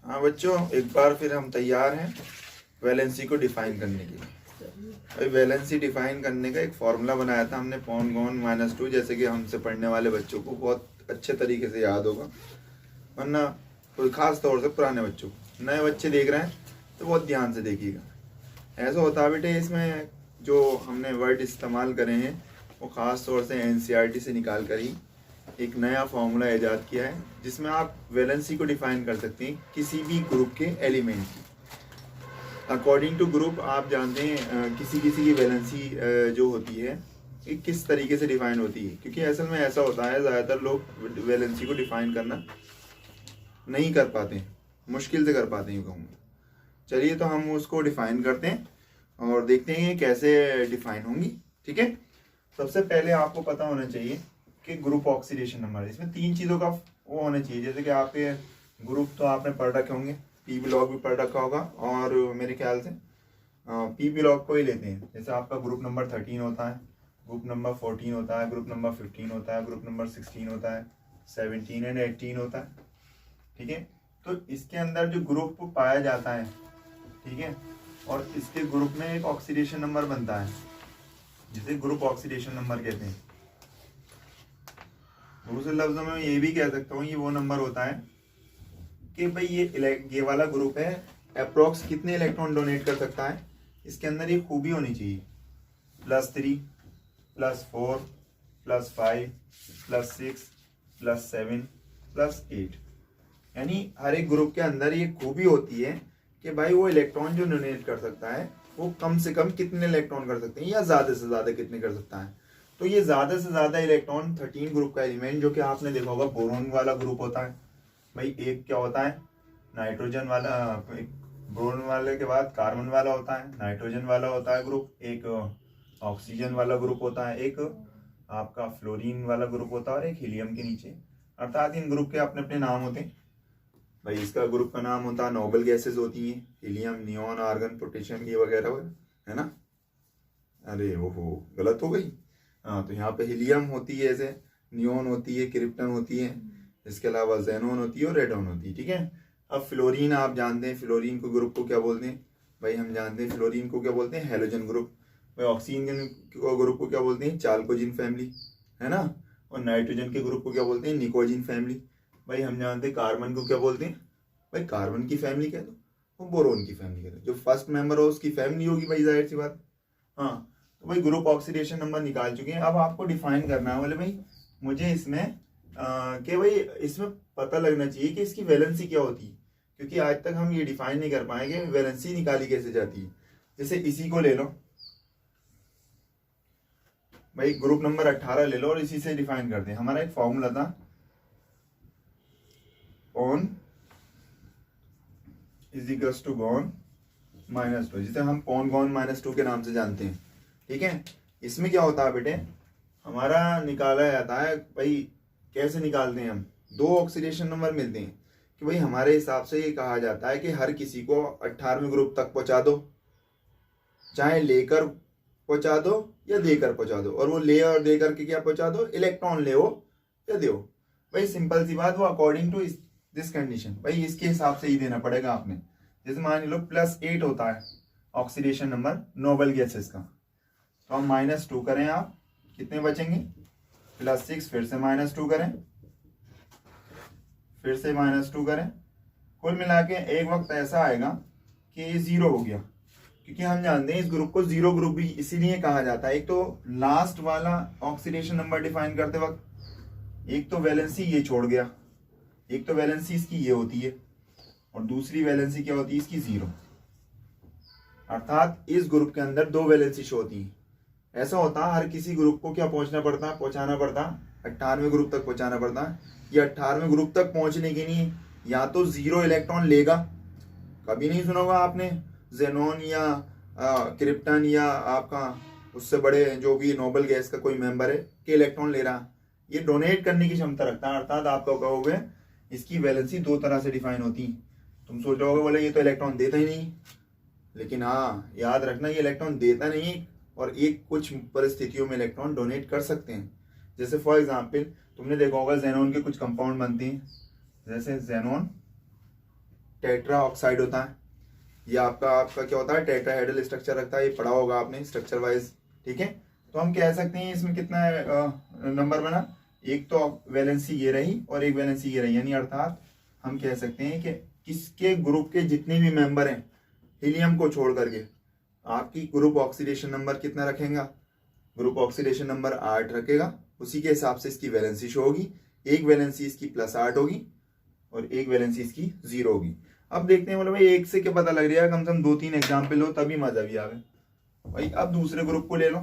हाँ बच्चों, एक बार फिर हम तैयार हैं वैलेंसी को डिफाइन करने के लिए। भाई वैलेंसी डिफाइन करने का एक फॉर्मूला बनाया था हमने, (-2), जैसे कि हमसे पढ़ने वाले बच्चों को बहुत अच्छे तरीके से याद होगा, वरना कोई खास तौर से पुराने बच्चों को, नए बच्चे देख रहे हैं तो बहुत ध्यान से देखिएगा। ऐसा होता है बेटे, इसमें जो हमने वर्ड इस्तेमाल करे हैं वो ख़ास तौर से NCERT से निकाल कर ही एक नया फार्मूला ईजाद किया है, जिसमें आप वैलेंसी को डिफाइन कर सकते हैं किसी भी ग्रुप के एलिमेंट की। अकॉर्डिंग टू ग्रुप आप जानते हैं किसी किसी की वैलेंसी जो होती है कि किस तरीके से डिफाइन होती है, क्योंकि असल में ऐसा होता है ज़्यादातर लोग वैलेंसी को डिफाइन करना नहीं कर पाते हैं, मुश्किल से कर पाते हैं कहूँगा। चलिए तो हम उसको डिफाइन करते हैं और देखते हैं कैसे डिफाइन होंगी। ठीक है, सबसे पहले आपको पता होना चाहिए कि ग्रुप ऑक्सीडेशन नंबर, इसमें 3 चीज़ों का वो होना चाहिए। जैसे कि आपके ग्रुप तो आपने पढ़ रखे होंगे, पी ब्लॉक भी पढ़ रखा होगा, और मेरे ख्याल से पी ब्लॉक को ही लेते हैं। जैसे आपका ग्रुप नंबर 13 होता है, ग्रुप नंबर 14 होता है, ग्रुप नंबर 15 होता है, ग्रुप नंबर 16 होता है, 17 एंड 18 होता है। ठीक है, तो इसके अंदर जो ग्रुप पाया जाता है, ठीक है, और इसके ग्रुप में एक ऑक्सीडेशन नंबर बनता है जिसे ग्रुप ऑक्सीडेशन नंबर कहते हैं। दूसरे लफ्जों में ये भी कह सकता हूँ ये वो नंबर होता है कि भाई ये वाला ग्रुप है, अप्रोक्स कितने इलेक्ट्रॉन डोनेट कर सकता है। इसके अंदर ये खूबी होनी चाहिए +3, +4, +5, +6, +7, +8, यानी हर एक ग्रुप के अंदर ये खूबी होती है कि भाई वो इलेक्ट्रॉन जो डोनेट कर सकता है वो कम से कम कितने इलेक्ट्रॉन कर सकते हैं या ज़्यादा से ज़्यादा कितने कर सकता है। तो ये ज़्यादा से ज़्यादा इलेक्ट्रॉन 13 ग्रुप का एलिमेंट, जो कि आपने देखा होगा बोरोन वाला ग्रुप होता है। भाई एक क्या होता है, नाइट्रोजन वाला, एक बोरोन वाले के बाद कार्बन वाला होता है, नाइट्रोजन वाला होता है ग्रुप, एक ऑक्सीजन वाला ग्रुप होता है, एक आपका फ्लोरीन वाला ग्रुप होता है, और एक हीलियम के नीचे। अर्थात इन ग्रुप के अपने अपने नाम होते हैं। भाई इसका ग्रुप का नाम होता है, नोबल गैसेस होती हैं, हीलियम, नियॉन, आर्गन, पोटेशियम, ये वगैरह है ना। अरे ओहो, गलत हो गई। हाँ, तो यहाँ पे हीलियम होती है, ऐसे नियॉन होती है, क्रिप्टन होती है, इसके अलावा जेनॉन होती है और रेडॉन होती है। ठीक है, अब फ्लोरीन आप जानते हैं, फ्लोरीन को ग्रुप को क्या बोलते हैं। भाई हम जानते हैं फ्लोरीन को क्या बोलते हैं, हेलोजन ग्रुप। भाई ऑक्सीजन को ग्रुप को क्या बोलते हैं, चाल्कोजिन फैमिली, है ना। और नाइट्रोजन के ग्रुप को क्या बोलते हैं, निकोजिन फैमिली। भाई हम जानते हैं कार्बन को क्या बोलते हैं, भाई कार्बन की फैमिली कह दो, वो बोरोन की फैमिली कह दो। जो फर्स्ट मेंबर हो उसकी फैमिली होगी, भाई जाहिर सी बात। हाँ, तो भाई ग्रुप ऑक्सीडेशन नंबर निकाल चुके हैं। अब आपको डिफाइन करना है, बोले भाई मुझे इसमें कि भाई इसमें पता लगना चाहिए कि इसकी वैलेंसी क्या होती है, क्योंकि आज तक हम ये डिफाइन नहीं कर पाएंगे वैलेंसी निकाली कैसे जाती है। जैसे इसी को ले लो भाई, ग्रुप नंबर 18 ले लो और इसी से डिफाइन करते हैं। हमारा एक फॉर्मूला था on is equals to gone -2, जिसे हम पॉन गॉन -2 के नाम से जानते हैं। ठीक है, इसमें क्या होता है बेटे, हमारा निकाला जाता है, भाई कैसे निकालते हैं हम, 2 ऑक्सीडेशन नंबर मिलते हैं कि भाई हमारे हिसाब से ये कहा जाता है कि हर किसी को 18वें ग्रुप तक पहुंचा दो, चाहे लेकर पहुंचा दो या देकर पहुंचा दो। और वो ले और दे करके क्या पहुंचा दो, इलेक्ट्रॉन ले या दो। भाई सिंपल सी बात, वो अकॉर्डिंग टू दिस कंडीशन, भाई इसके हिसाब से ही देना पड़ेगा आपने। जैसे मान लो +8 होता है ऑक्सीडेशन नंबर नोबल गैसेस का, तो हम -2 करें, आप कितने बचेंगे, +6, फिर से -2 करें, फिर से -2 करें, कुल मिला के एक वक्त ऐसा आएगा कि ये 0 हो गया। क्योंकि हम जानते हैं इस ग्रुप को 0 ग्रुप भी इसीलिए कहा जाता है। एक तो लास्ट वाला ऑक्सीडेशन नंबर डिफाइन करते वक्त एक तो वैलेंसी ये छोड़ गया, एक तो वैलेंसी इसकी ये होती है और दूसरी वैलेंसी क्या होती है इसकी 0। अर्थात इस ग्रुप के अंदर 2 वैलेंसी शो होती है। ऐसा होता है हर किसी ग्रुप को क्या पहुंचाना पड़ता 18वें ग्रुप तक पहुंचाना पड़ता है। ये 18वें ग्रुप तक पहुंचने के लिए या तो 0 इलेक्ट्रॉन लेगा, कभी नहीं सुना होगा आपने जेनॉन या क्रिप्टन या आपका उससे बड़े जो भी नोबल गैस का कोई मेंबर है कि इलेक्ट्रॉन ले रहा, ये डोनेट करने की क्षमता रखता है। अर्थात आप लोग कहोगे इसकी वैलेंसी 2 तरह से डिफाइन होती है। तुम सोच रहे होगे बोले ये तो इलेक्ट्रॉन देता ही नहीं, लेकिन हाँ याद रखना ये इलेक्ट्रॉन देता नहीं और एक कुछ परिस्थितियों में इलेक्ट्रॉन डोनेट कर सकते हैं। जैसे फॉर एग्जाम्पल तुमने देखा होगा जेनॉन के कुछ कंपाउंड बनते हैं, जैसे जेनॉन टेट्रा ऑक्साइड होता है। ये आपका क्या होता है, टेट्राहेड्रल स्ट्रक्चर रखता है, ये पढ़ा होगा आपने स्ट्रक्चर वाइज, ठीक है। तो हम कह सकते हैं इसमें कितना नंबर बना, एक तो वैलेंसी ये रही और एक वैलेंसी ये रही, यानी अर्थात हम कह सकते हैं कि किसके ग्रुप के जितने भी मेंबर हैं हीलियम को छोड़ करके आपकी ग्रुप ऑक्सीडेशन नंबर कितना रखेगा, ग्रुप ऑक्सीडेशन नंबर 8 रखेगा, उसी के हिसाब से इसकी वैलेंसी शो होगी। एक वैलेंसी इसकी +8 होगी और एक वैलेंसी इसकी 0 होगी। अब देखते हैं, बोले भाई एक से क्या पता लग रहा है, कम से कम 2-3 एग्जाम्पल हो तभी मजा भी आवे भाई। अब दूसरे ग्रुप को ले लो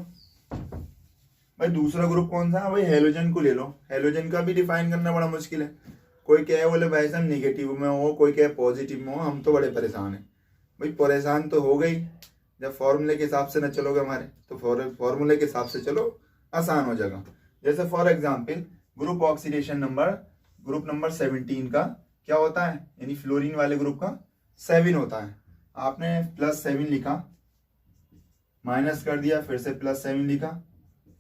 भाई, दूसरा ग्रुप कौन सा है भाई, हेलोजन को ले लो। हेलोजन का भी डिफाइन करना बड़ा मुश्किल है, कोई कहे बोले भाई साहब नेगेटिव में हो, कोई कहे पॉजिटिव में हो, हम तो बड़े परेशान हैं भाई। परेशान तो हो गई, जब फॉर्मूले के हिसाब से न चलोगे हमारे, तो फॉर्मूले के हिसाब से चलो, आसान हो जाएगा। जैसे for example group oxidation number, group number 17 का क्या होता है, यानी फ्लोरीन वाले ग्रुप का 7 होता है। आपने +7 लिखा, माइनस कर दिया, फिर से +7 लिखा,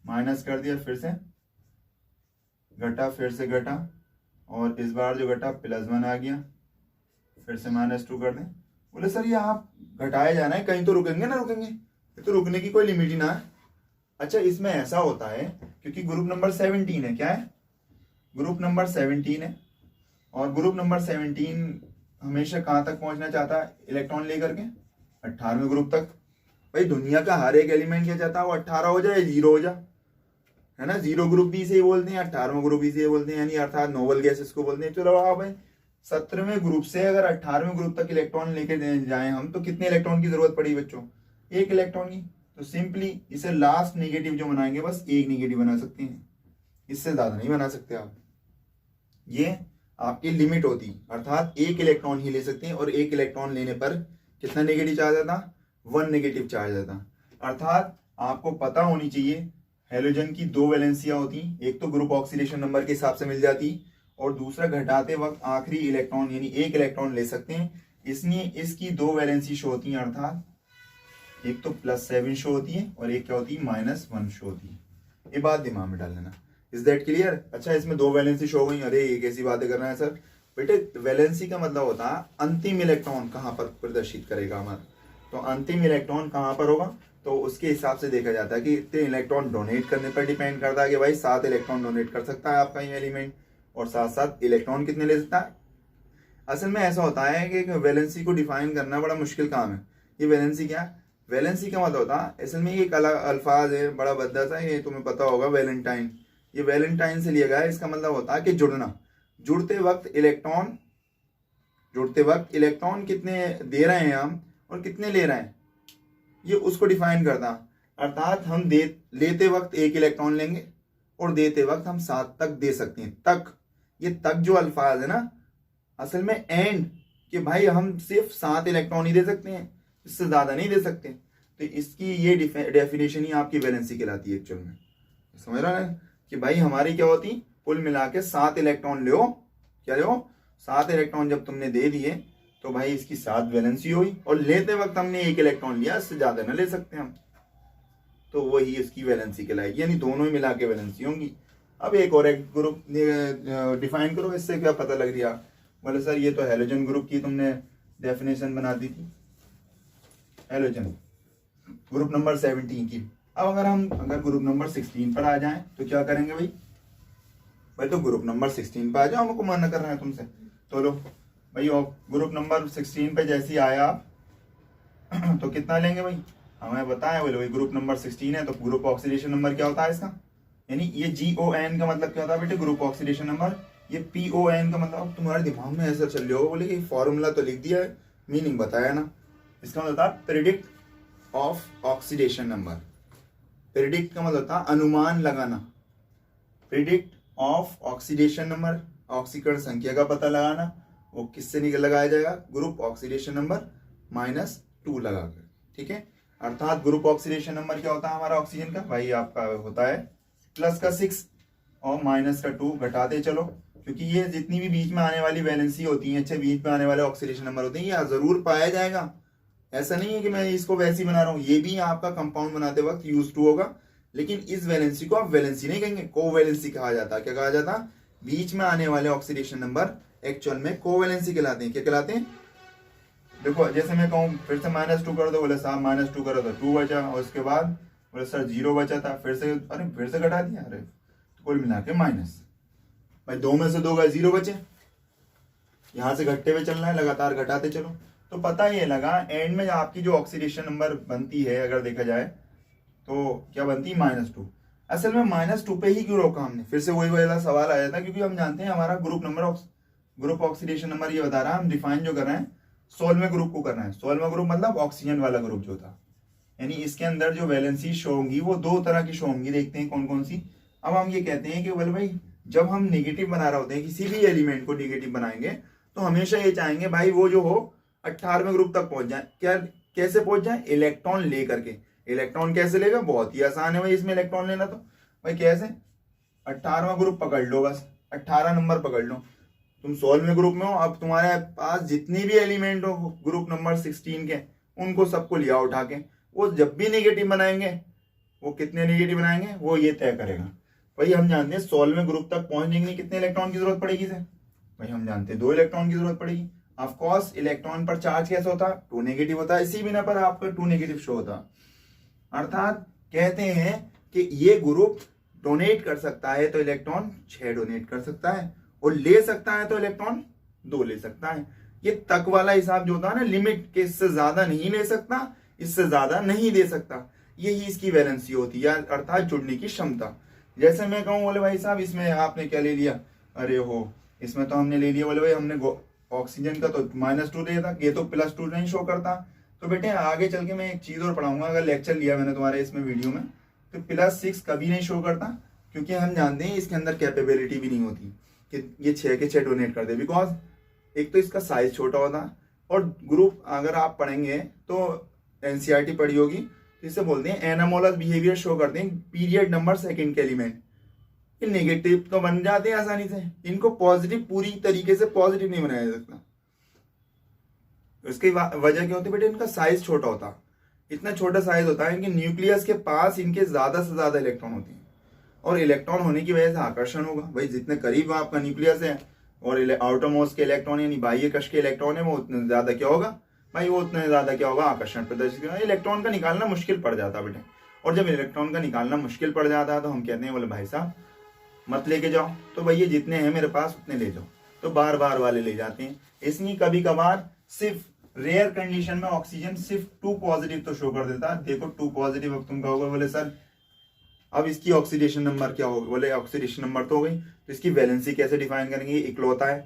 माइनस कर दिया, फिर से घटा, फिर से घटा, और इस बार जो घटा +1 आ गया, फिर से -2 कर दें। बोले सर ये आप घटाए जाना है, कहीं तो रुकेंगे ना, रुकेंगे, ये तो रुकने की कोई लिमिट ही ना है। अच्छा, इसमें ऐसा होता है क्योंकि ग्रुप नंबर 17 है, क्या है, ग्रुप नंबर 17 है, और ग्रुप नंबर 17 हमेशा कहाँ तक पहुंचना चाहता है, इलेक्ट्रॉन लेकर के 18वें ग्रुप तक। भाई दुनिया का हर एक एलिमेंट क्या चाहता है, वो 18 हो जाए, 0 हो जाए, है ना। 0 ग्रुप भी इसे बोलते हैं, 18वां ग्रुप भी इसे बोलते हैं, यानी अर्थात नोबल गैसेस को बोलते हैं। चलो आप भाई 17वें ग्रुप से अगर 18वें ग्रुप तक इलेक्ट्रॉन लेके जाए हम, तो कितने इलेक्ट्रॉन की जरूरत पड़ी बच्चों, 1 इलेक्ट्रॉन की। तो सिंपली इसे लास्ट नेगेटिव जो बनाएंगे, बस 1 नेगेटिव बना सकते हैं, इससे ज्यादा नहीं बना सकते आप। ये आपकी लिमिट होती, अर्थात 1 इलेक्ट्रॉन ही ले सकते हैं, और 1 इलेक्ट्रॉन लेने पर कितना नेगेटिव चार्ज आता, 1 नेगेटिव चार्ज आता। अर्थात आपको पता होनी चाहिए हेलोजन की 2 वैलेंसियां होती, एक तो ग्रुप ऑक्सीडेशन नंबर के हिसाब से मिल जाती, और दूसरा घटाते वक्त आखिरी इलेक्ट्रॉन यानी 1 इलेक्ट्रॉन ले सकते हैं, इसलिए इसकी 2 वैलेंसी शो होती हैं। अर्थात एक तो +7 शो होती है और एक क्या होती है, -1 शो होती है। ये बात दिमाग में डाल लेना, इज दैट क्लियर। अच्छा, इसमें 2 वैलेंसी शो हो गई, अरे ये कैसी बातें कर रहे हैं सर। बेटे वैलेंसी का मतलब होता है अंतिम इलेक्ट्रॉन कहाँ पर प्रदर्शित करेगा हमारा, तो अंतिम इलेक्ट्रॉन कहाँ पर होगा, तो उसके हिसाब से देखा जाता है कि इतने इलेक्ट्रॉन डोनेट करने पर डिपेंड करता है कि भाई 7 इलेक्ट्रॉन डोनेट कर सकता है आपका ये एलिमेंट, और साथ साथ इलेक्ट्रॉन कितने ले सकता है। असल में ऐसा होता है कि वैलेंसी को डिफाइन करना बड़ा मुश्किल काम है। ये वैलेंसी क्या है, वैलेंसी का मतलब होता है, असल में एक अलग अल्फाज है, बड़ा भद्दा सा, ये तुम्हें पता होगा, वैलेंटाइन। ये वैलेंटाइन से लिया गया है, इसका मतलब होता है कि जुड़ना, जुड़ते वक्त इलेक्ट्रॉन कितने दे रहे हैं हम और कितने ले रहे हैं, ये उसको डिफाइन करता। अर्थात हम लेते वक्त 1 इलेक्ट्रॉन लेंगे और देते वक्त हम 7 तक दे सकते हैं। तक, ये तक जो अल्फाज है ना, असल में एंड, कि भाई हम सिर्फ 7 इलेक्ट्रॉन ही दे सकते हैं, इससे ज्यादा नहीं दे सकते। तो इसकी ये डेफिनेशन ही आपकी वैलेंसी कहलाती है एक्चुअल में, समझ रहा है कि भाई हमारी क्या होती, कुल मिला के 7 इलेक्ट्रॉन लो, क्या लो, 7 इलेक्ट्रॉन जब तुमने दे दिए तो भाई इसकी 7 वैलेंसी हुई, और लेते वक्त हमने 1 इलेक्ट्रॉन लिया, इससे ज्यादा ना ले सकते हम, तो वही इसकी वैलेंसी कहलाएगी, यानी दोनों ही मिला के वैलेंसी होंगी। अब एक और एक ग्रुप डिफाइन करो, इससे क्या पता लग रहा, बोले सर ये तो हेलोजन ग्रुप की तुमने डेफिनेशन बना दी थी, हेलोजन ग्रुप नंबर 17 की। अब अगर ग्रुप नंबर 16 पर आ जाएं तो क्या करेंगे भाई तो ग्रुप नंबर 16 पे आ जाओ, हमको मना कर रहे हैं तुमसे, तो लो भाई ग्रुप नंबर 16 पे जैसे ही आया आप तो कितना लेंगे भाई, हमें बताया, बोले भाई ग्रुप नंबर 16 है, तो ग्रुप ऑक्सीडेशन नंबर क्या होता है इसका, यानी ये GON का मतलब क्या होता है बेटे, ग्रुप ऑक्सीडेशन नंबर। ये PON का मतलब तुम्हारे दिमाग में ऐसा चल रहा हो, बोले कि फॉर्मूला तो लिख दिया है, मीनिंग बताया ना, इसका मतलब होता है predict of oxidation number. Predict का मतलब होता है अनुमान लगाना, प्रेडिक्ट ऑफ ऑक्सीडेशन नंबर, ऑक्सीकरण संख्या का पता लगाना, वो किससे निकल लगाया जाएगा, ग्रुप ऑक्सीडेशन नंबर -2 लगाकर, ठीक है। अर्थात ग्रुप ऑक्सीडेशन नंबर क्या होता है हमारा ऑक्सीजन का, भाई आपका होता है +6 और -2, घटाते चलो, क्योंकि ये जितनी भी बीच में आने वाली वैलेंसी होती है, अच्छे बीच में आने वाले ऑक्सीडेशन नंबर होते हैं, ये जरूर पाया जाएगा। ऐसा नहीं है कि मैं इसको वैसे ही बना रहा हूँ, ये भी आपका कंपाउंड बनाते वक्त यूज टू होगा, लेकिन इस वैलेंसी को आप वैलेंसी नहीं कहेंगे, कोवैलेंसी कहा जाता है। क्या कहा जाता है, बीच में आने वाले ऑक्सीडेशन नंबर एक्चुअल में कोवैलेंसी कहलाते हैं। क्या कहलाते हैं, देखो जैसे मैं कहूँ फिर से -2 कर दो, बोले साहब -2 करो तो 2 बचा, और उसके बाद बोले सर 0 बचा था, फिर से अरे फिर से घटा दिया, अरे तो कुल मिला के माइनस। भाई 2 में से 2 गए, 0 बचे, यहाँ से घटते हुए चलना है, लगातार घटाते चलो। तो पता ये लगा एंड में आपकी जो ऑक्सीडेशन नंबर बनती है अगर देखा जाए तो क्या बनती है, -2। असल में -2 पे ही क्यों रोका हमने, फिर से वही वाला सवाल आ जाता है, क्योंकि हम जानते हैं हमारा ग्रुप ऑक्सीडेशन नंबर ये बता रहा है, हम डिफाइन जो कर रहे हैं 16वें ग्रुप को करना है। 16वां ग्रुप मतलब ऑक्सीजन वाला ग्रुप जो था, यानी इसके अंदर जो वैलेंसी शो होंगी वो 2 तरह की शो होंगी, देखते हैं कौन कौन सी। अब हम ये कहते हैं कि बोले भाई जब हम नेगेटिव बना रहे होते हैं, किसी भी एलिमेंट को नेगेटिव बनाएंगे तो हमेशा ये चाहेंगे भाई वो जो हो 18वें ग्रुप तक पहुंच जाए। क्या कैसे पहुंच जाए, इलेक्ट्रॉन ले करके। इलेक्ट्रॉन कैसे लेगा, बहुत ही आसान है भाई इसमें इलेक्ट्रॉन लेना। तो भाई कैसे, 18वां ग्रुप पकड़ लो, बस 18 नंबर पकड़ लो, तुम 16वें ग्रुप में हो। अब तुम्हारे पास जितनी भी एलिमेंट हो ग्रुप नंबर 16 के, उनको सबको लिया उठा के, वो जब भी नेगेटिव बनाएंगे, वो कितने नेगेटिव बनाएंगे वो ये तय करेगा। भाई हम जानते हैं 16वें ग्रुप तक पहुंचने के लिए कितने इलेक्ट्रॉन की जरूरत पड़ेगी से, भाई हम जानते हैं 2 इलेक्ट्रॉन की जरूरत पड़ेगी। ऑफकोर्स इलेक्ट्रॉन पर चार्ज कैसा होता है, 2 नेगेटिव होता है, इसी बिना पर आपका 2 नेगेटिव शो होता। अर्थात कहते हैं कि ये ग्रुप डोनेट कर सकता है तो इलेक्ट्रॉन 6 डोनेट कर सकता है, और ले सकता है तो इलेक्ट्रॉन 2 ले सकता है। ये तक वाला हिसाब जो होता है ना, लिमिट के, इससे ज्यादा नहीं ले सकता, इससे ज्यादा नहीं दे सकता, यही इसकी वैलेंसी होती है, अर्थात जुड़ने की क्षमता। जैसे मैं कहूँ बोले भाई साहब इसमें आपने क्या ले लिया, अरे हो इसमें तो हमने ले लिया, बोले भाई हमने ऑक्सीजन का तो -2 दिया था, ये तो +2 नहीं शो करता। तो बेटे आगे चल के मैं एक चीज और पढ़ाऊंगा, अगर लेक्चर लिया मैंने तुम्हारे इसमें वीडियो में, तो +6 कभी नहीं शो करता, क्योंकि हम जानते हैं इसके अंदर कैपेबिलिटी भी नहीं होती कि ये 6 के 6 डोनेट कर दे। बिकॉज एक तो इसका साइज छोटा होता, और ग्रुप अगर आप पढ़ेंगे तो एनसीईआरटी पढ़ी होगी, जिसे बोलते हैं एनामोलस बिहेवियर शो करते हैं पीरियड नंबर सेकंड के एलिमेंट। ये नेगेटिव तो बन जाते हैं आसानी से, इनको पॉजिटिव पूरी तरीके से पॉजिटिव नहीं बनाया जा सकता। इसकी वजह क्या होती है बेटे, इनका साइज छोटा होता, इतना छोटा साइज होता है कि न्यूक्लियस के पास इनके ज्यादा से ज्यादा इलेक्ट्रॉन होते हैं, और इलेक्ट्रॉन होने की वजह से आकर्षण होगा। भाई जितने करीब आपका न्यूक्लियस है और आउटरमोस्ट के इलेक्ट्रॉन यानी बाह्य कक्ष के इलेक्ट्रॉन है, वो उतने ज्यादा क्या होगा भाई, वो उतने ज्यादा क्या होगा, आकर्षण प्रदर्शित करेगा। इलेक्ट्रॉन का निकालना मुश्किल पड़ जाता है बेटे, और जब इलेक्ट्रॉन का निकालना मुश्किल पड़ जाता है तो हम कहते हैं बोले भाई साहब मत लेके जाओ, तो भैया जितने हैं मेरे पास उतने ले जाओ, तो बार बार वाले ले जाते हैं। इसलिए कभी कभार सिर्फ रेयर कंडीशन में ऑक्सीजन सिर्फ 2 पॉजिटिव तो शो कर देता है। देखो 2 पॉजिटिव, अब तुम कहोगे बोले सर अब इसकी ऑक्सीडेशन नंबर क्या होगा, बोले ऑक्सीडेशन नंबर तो हो गई, तो इसकी वैलेंसी कैसे डिफाइन करेंगे, इकलौता है।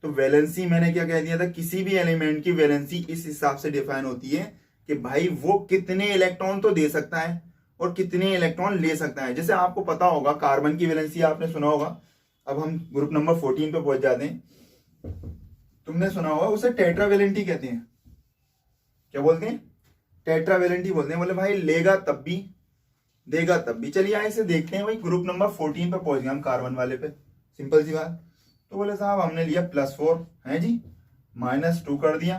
तो वैलेंसी मैंने क्या कह दिया था, किसी भी एलिमेंट की वैलेंसी इस हिसाब से डिफाइन होती है कि भाई वो कितने इलेक्ट्रॉन तो दे सकता है और कितने इलेक्ट्रॉन ले सकता है। जैसे आपको पता होगा कार्बन की वैलेंसी आपने सुना होगा, अब हम ग्रुप नंबर 14 पे पहुंच जाते हैं, तुमने सुना होगा उसे टेट्रावेलेंटी कहते हैं। क्या बोलते हैं, टेट्रावेलेंटी बोलते हैं। बोले भाई लेगा तब भी देगा तब भी। चलिए इसे देखते हैं भाई, ग्रुप नंबर 14 पे पहुंच गए हम कार्बन वाले पे, सिंपल सी बात। तो बोले साहब हमने लिया +4 है जी, -2 कर दिया,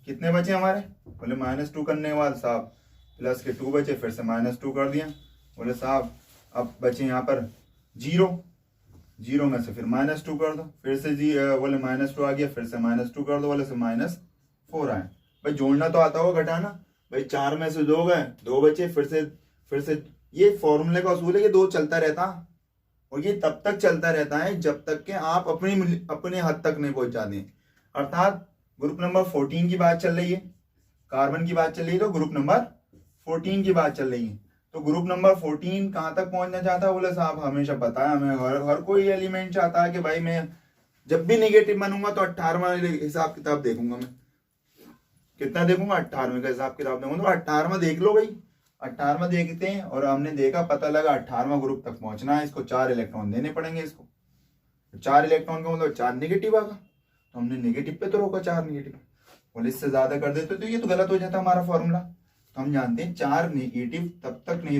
कितने बचे हमारे, बोले -2 करने के बाद साहब प्लस के 2 बचे, फिर से -2 कर दिया। बोले साहब अब बचे यहाँ पर 0 में से फिर -2 कर दो, फिर से बोले -2 आ गया, फिर से -2 कर दो, बोले से -4 आए। भाई जोड़ना तो आता होगा, घटाना भाई 4 में से 2 गए, 2 बचे, फिर से ये फॉर्मूले का असूल है कि 2 चलता रहता, और ये तब तक चलता रहता है जब तक कि आप अपने हद तक नहीं पहुंच जाते। अर्थात ग्रुप नंबर 14 की बात चल रही है, कार्बन की बात चल रही है, तो ग्रुप नंबर 14 की बात चल रही है। तो ग्रुप नंबर 14 कहां तक पहुंचना चाहता है, बोले साहब हमेशा पता है हमें, हर कोई एलिमेंट चाहता है कि भाई मैं जब भी नेगेटिव बनूंगा तो 18वां हिसाब किताब देखूंगा, मैं कितना देखूंगा, 18वें का हिसाब किताब देखूंगा। तो 18वां देख लो भाई, 18वां देखते हैं, और हमने देखा पता लगा 18वां ग्रुप तक पहुंचना है, इसको 4 इलेक्ट्रॉन देने पड़ेंगे। इसको 4 इलेक्ट्रॉन का मतलब 4 नेगेटिव आगा, तो हमने नेगेटिव पे तो रोका 4 नेगेटिव, बोले इससे ज्यादा कर देते तो ये तो गलत हो जाता हमारा फॉर्मूला। तो हम जानते हैं 4 नेगेटिव तब तक नहीं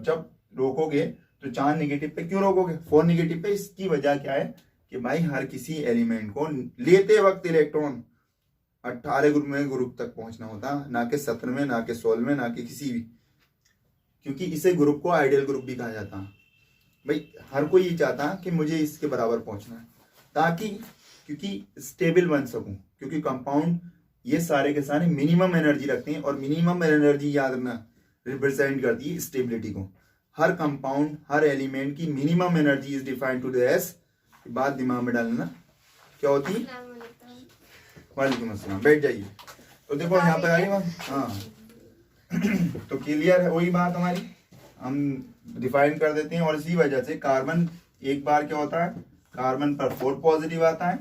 जब रोकोगे तो 4 नेगेटिव पे क्यों रोकोगे, 4 नेगेटिव पे। इसकी वजह क्या है कि भाई हर किसी एलिमेंट को लेते वक्त इलेक्ट्रॉन 18 ग्रुप तक पहुंचना होता, ना कि 17वें, ना कि 16वें, ना कि किसी भी, क्योंकि इसे ग्रुप को आइडियल ग्रुप भी कहा जाता है। भाई हर कोई ये चाहता कि मुझे इसके बराबर पहुंचना है, ताकि क्योंकि स्टेबल बन सकूं, क्योंकि कंपाउंड ये सारे के सारे मिनिमम एनर्जी रखते हैं, और मिनिमम एनर्जी याद रखना रिप्रेजेंट करती है स्टेबिलिटी को। हर कंपाउंड, हर एलिमेंट की minimum energy is defined to the S. बात दिमाग में डालना क्या होती है। वालेकुम अस्सलाम, बैठ जाइए। तो देखो यहाँ पे आई बात, हाँ तो क्लियर है वही बात हमारी, हम डिफाइन कर देते हैं। और इसी वजह से कार्बन एक बार क्या होता है, कार्बन पर 4 पॉजिटिव आता है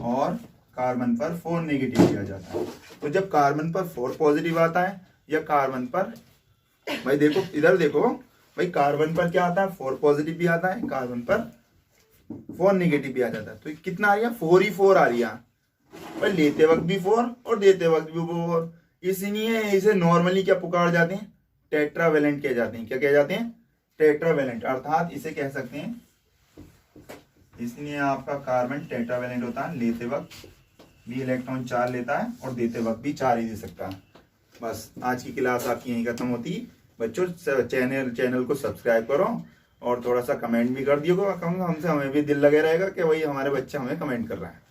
और कार्बन पर 4 नेगेटिव दिया जाता है। तो जब कार्बन पर 4 पॉजिटिव आता है या कार्बन पर, भाई देखो इधर देखो भाई, कार्बन पर क्या आता है 4 पॉजिटिव भी आता है, कार्बन पर 4 नेगेटिव भी आ जाता है। तो कितना आ रही है 4 ही 4 आ रही है भाई, लेते वक्त भी 4 और देते वक्त भी 4। इसलिए इसे नॉर्मली क्या पुकार जाते हैं, टेट्रावेलेंट कह जाते हैं। क्या कह जाते हैं, टेट्रावेलेंट, अर्थात इसे कह सकते हैं, इसलिए आपका कार्बन टेट्रावेलेंट होता है, लेते वक्त भी इलेक्ट्रॉन 4 लेता है और देते वक्त भी 4 ही दे सकता है। बस आज की क्लास आपकी यहीं खत्म होती है बच्चों। चैनल को सब्सक्राइब करो और थोड़ा सा कमेंट भी कर दियो, हमसे हमें भी दिल लगे रहेगा कि भाई हमारे बच्चे हमें कमेंट कर रहा है।